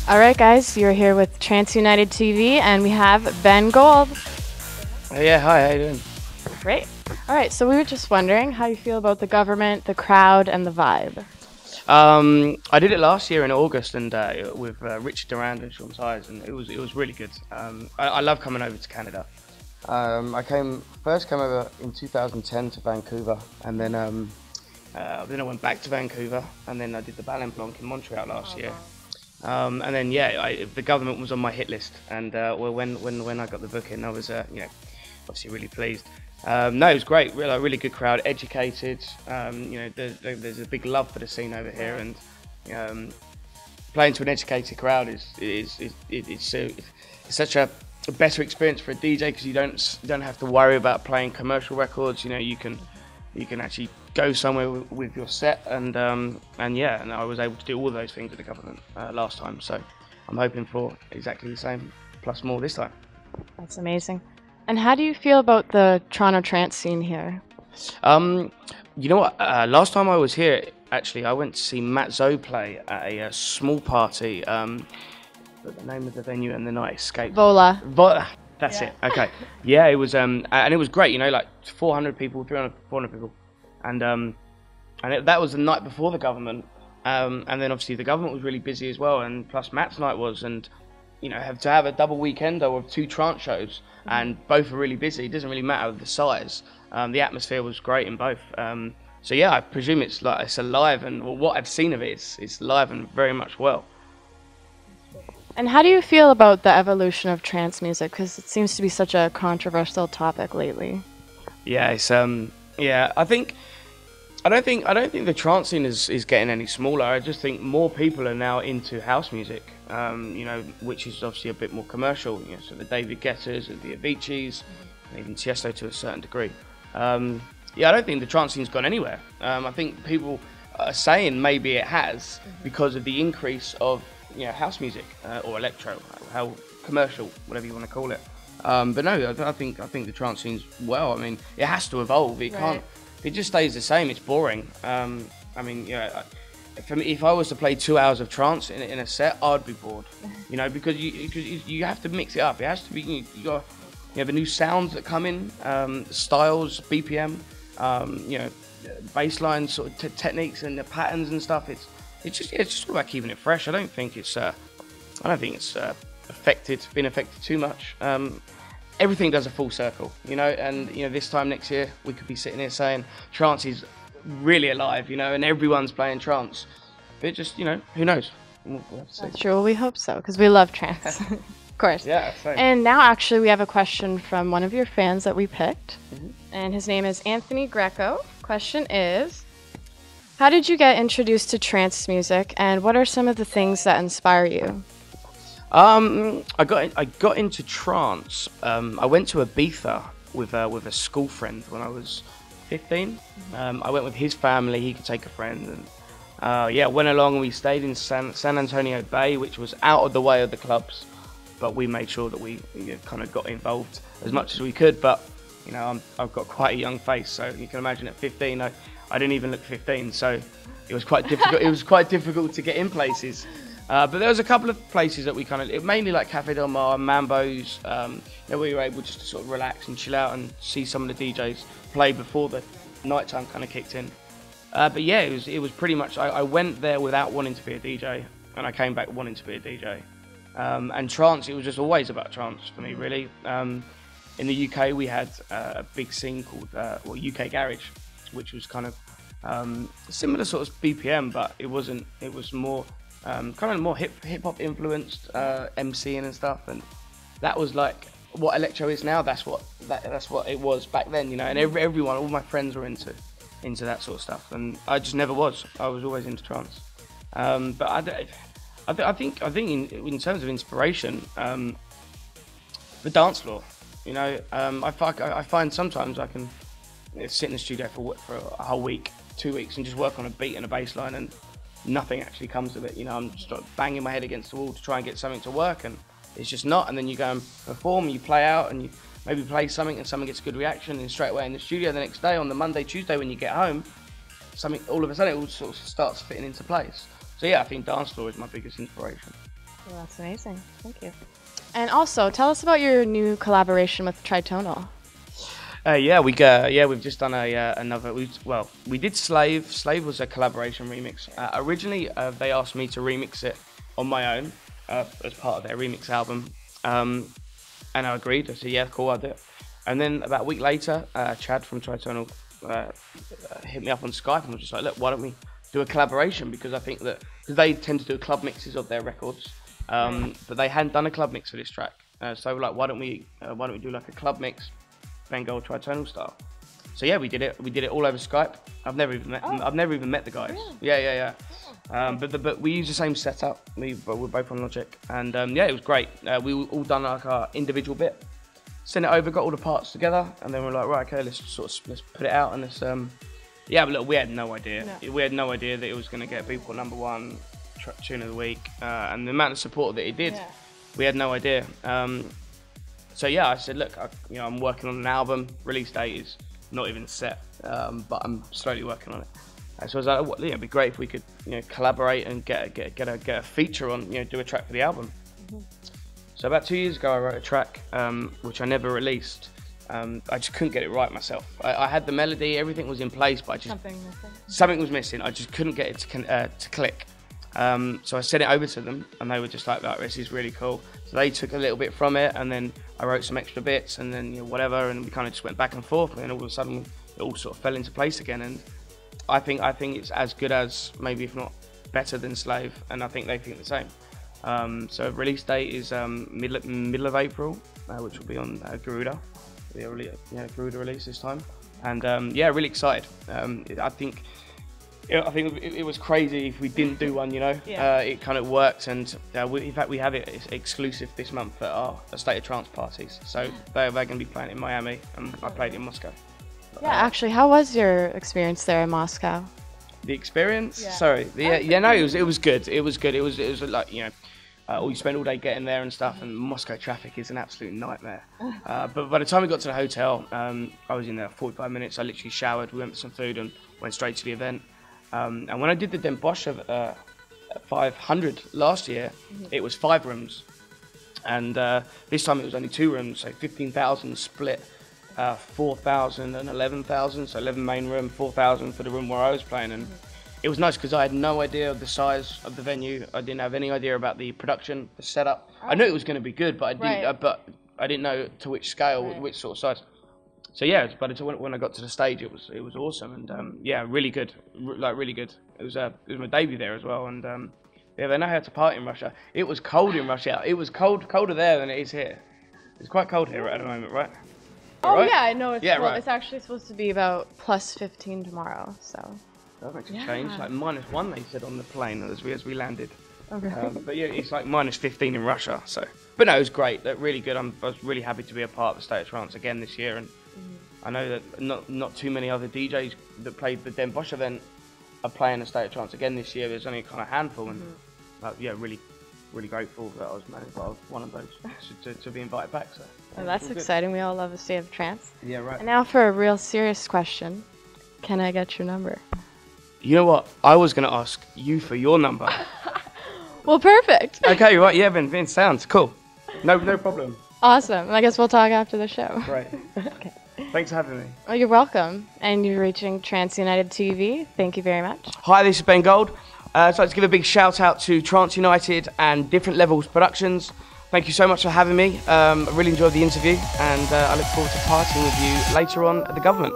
All right, guys, you're here with Trance United TV, and we have Ben Gold. Yeah, hi, how you doing? Great. All right, so we were just wondering how you feel about the government, the crowd, and the vibe. I did it last year in August, and with Richard Durand and Sean Tyers, and it was really good. I love coming over to Canada. I first came over in 2010 to Vancouver, and then I went back to Vancouver, and then I did the Ballon Blanc in Montreal last year. And then the government was on my hit list, and when I got the booking, I was obviously really pleased. No, it was great. Really good crowd, educated. There's a big love for the scene over here, and playing to an educated crowd is such a better experience for a DJ, because you don't have to worry about playing commercial records. You can actually go somewhere with your set, and I was able to do all those things with the government last time. So I'm hoping for exactly the same plus more this time. That's amazing. And how do you feel about the Toronto trance scene here? You know what? Last time I was here, actually, I went to see Matt Zoe play at a small party. But the name of the venue and the night escaped. Vola. That's it. Okay. Yeah, it was, and it was great. Like 400 people, 300, 400 people, and that was the night before the government. And then obviously the government was really busy as well, and plus Matt's night was, and have to have a double weekend of 2 trance shows, and both were really busy. It doesn't really matter the size. The atmosphere was great in both. So yeah, I presume it's alive, and what I've seen of it, it's live and very much well. And how do you feel about the evolution of trance music? Because it seems to be such a controversial topic lately. Yeah, it's I don't think the trance scene is getting any smaller. I just think more people are now into house music, which is obviously a bit more commercial. So the David Guettas and the Aviciis, and even Tiesto to a certain degree. I don't think the trance scene's gone anywhere. I think people are saying maybe it has, because of the increase of house music or electro, how commercial, whatever you want to call it. But no, I think the trance scene's it has to evolve. It can't. If it just stays the same, it's boring. For me, if I was to play 2 hours of trance in a set, I'd be bored. Because you have to mix it up. It has to be. You have the new sounds that come in, styles, BPM, bass line sort of techniques and the patterns and stuff. It's just all about keeping it fresh. I don't think it's been affected too much. Everything does a full circle, and this time next year we could be sitting here saying trance is really alive, and everyone's playing trance. But just who knows? We'll have to see. That's true. Well, we hope so, because we love trance, of course. Yeah. Same. And now, actually, we have a question from one of your fans that we picked, and his name is Anthony Greco. Question is, how did you get introduced to trance music, and what are some of the things that inspire you? I got into trance. I went to Ibiza with a school friend when I was 15. I went with his family. He could take a friend, and went along. And we stayed in San Antonio Bay, which was out of the way of the clubs, but we made sure that we kind of got involved as much as we could. But I've got quite a young face, so you can imagine at 15, I didn't even look 15, so it was quite difficult. It was quite difficult to get in places. But there was a couple of places that we mainly like Cafe Del Mar and Mambo's, where we were able just to sort of relax and chill out and see some of the DJs play before the nighttime kind of kicked in. But yeah, it was pretty much, I went there without wanting to be a DJ, and I came back wanting to be a DJ. And trance, it was just always about trance for me, really. In the UK, we had a big scene called UK Garage, which was kind of similar sort of BPM, but it wasn't. It was more kind of more hip hop influenced, MCing and stuff, and that was like what electro is now. That's what it was back then, And everyone, all my friends were into that sort of stuff, and I just never was. I was always into trance. But I think in terms of inspiration, the dance floor. I find sometimes I can sit in the studio for a whole week, 2 weeks, and just work on a beat and a bass line, and nothing actually comes of it. I'm just banging my head against the wall to try and get something to work, and it's just not. And then you go and perform, you play out, and you maybe play something, and someone gets a good reaction, and straight away in the studio the next day, on the Monday, Tuesday when you get home, something all of a sudden it all sort of starts fitting into place. So yeah, I think dance floor is my biggest inspiration. Well, that's amazing. Thank you. And also, tell us about your new collaboration with Tritonal. We've just done another. We did Slave. Slave was a collaboration remix. Originally, they asked me to remix it on my own as part of their remix album, and I agreed. I said, yeah, cool, I'll do it. And then about a week later, Chad from Tritonal hit me up on Skype and was just like, look, why don't we do a collaboration? Because I think that because they tend to do club mixes of their records, but they hadn't done a club mix for this track. So we're like, why don't we do like a club mix, Bengal Tritonal style? So yeah, we did it. We did it all over Skype. I've never even met the guys. Really? Yeah. But we use the same setup. We're both on Logic, and it was great. We all done like our individual bit, sent it over, got all the parts together, and then we're like, right, okay, let's put it out, and let's but look, we had no idea. No. We had no idea that it was going to get Beatport #1 tune of the week, and the amount of support that it did, we had no idea. So yeah, I said, look, I'm working on an album. Release date is not even set, but I'm slowly working on it. So I was like, it'd be great if we could, collaborate and get a feature on, do a track for the album. So about 2 years ago, I wrote a track which I never released. I just couldn't get it right myself. I had the melody, everything was in place, but something was missing. I just couldn't get it to click. So I sent it over to them, and they were just like, this is really cool. So they took a little bit from it, and then I wrote some extra bits, and then whatever, and we kind of just went back and forth, and then all of a sudden it all sort of fell into place again. And I think it's as good as, maybe if not better than Slave, and I think they think the same. So release date is middle of April, which will be on Garuda. Garuda release this time, and really excited. I think it was crazy if we didn't do one. It kind of worked, and in fact we have it exclusive this month at our State of Trance parties. So they're going to be playing in Miami, and I played in Moscow. Yeah, actually, how was your experience there in Moscow? The experience? Yeah. Sorry. It was good. It was good. It was like, you spend all day getting there and stuff, and Moscow traffic is an absolute nightmare. But by the time we got to the hotel, I was in there 45 minutes. I literally showered, we went for some food, and went straight to the event. And when I did the Den Bosch at 500 last year, it was 5 rooms. And this time it was only 2 rooms, so 15,000 split. 4,000 and 11,000, so 11 main room, 4,000 for the room where I was playing, and it was nice because I had no idea of the size of the venue. I didn't have any idea about the production, the setup. I knew it was going to be good, but I didn't know to which scale, which sort of size. So yeah, but when I got to the stage, it was awesome, and really good, really good. It was my debut there as well, and they know how to party in Russia. It was cold in Russia. It was colder there than it is here. It's quite cold here at the moment, right? Oh right? Yeah, I know. Right. It's actually supposed to be about +15 tomorrow, so. That makes a change. Like -1, they said on the plane as we landed. Okay. But yeah, it's like -15 in Russia. So, but no, it was great. Really good. I was really happy to be a part of the State of Trance again this year, and I know that not too many other DJs that played the Den Bosch event are playing the State of Trance again this year. There's only kind of a handful, and really grateful that I was one of those to be invited back. So. Well, that's exciting. We all love the State of Trance. Yeah, right. And now for a real serious question. Can I get your number? You know what? I was going to ask you for your number. Well, perfect. Okay, right. Yeah, Ben, sounds cool. No problem. Awesome. I guess we'll talk after the show. Great. Okay. Thanks for having me. Oh, you're welcome. And you're reaching Trance United TV. Thank you very much. Hi, this is Ben Gold. So I'd like to give a big shout out to Trance United and Different Levels Productions. Thank you so much for having me. I really enjoyed the interview, and I look forward to partying with you later on at the Government.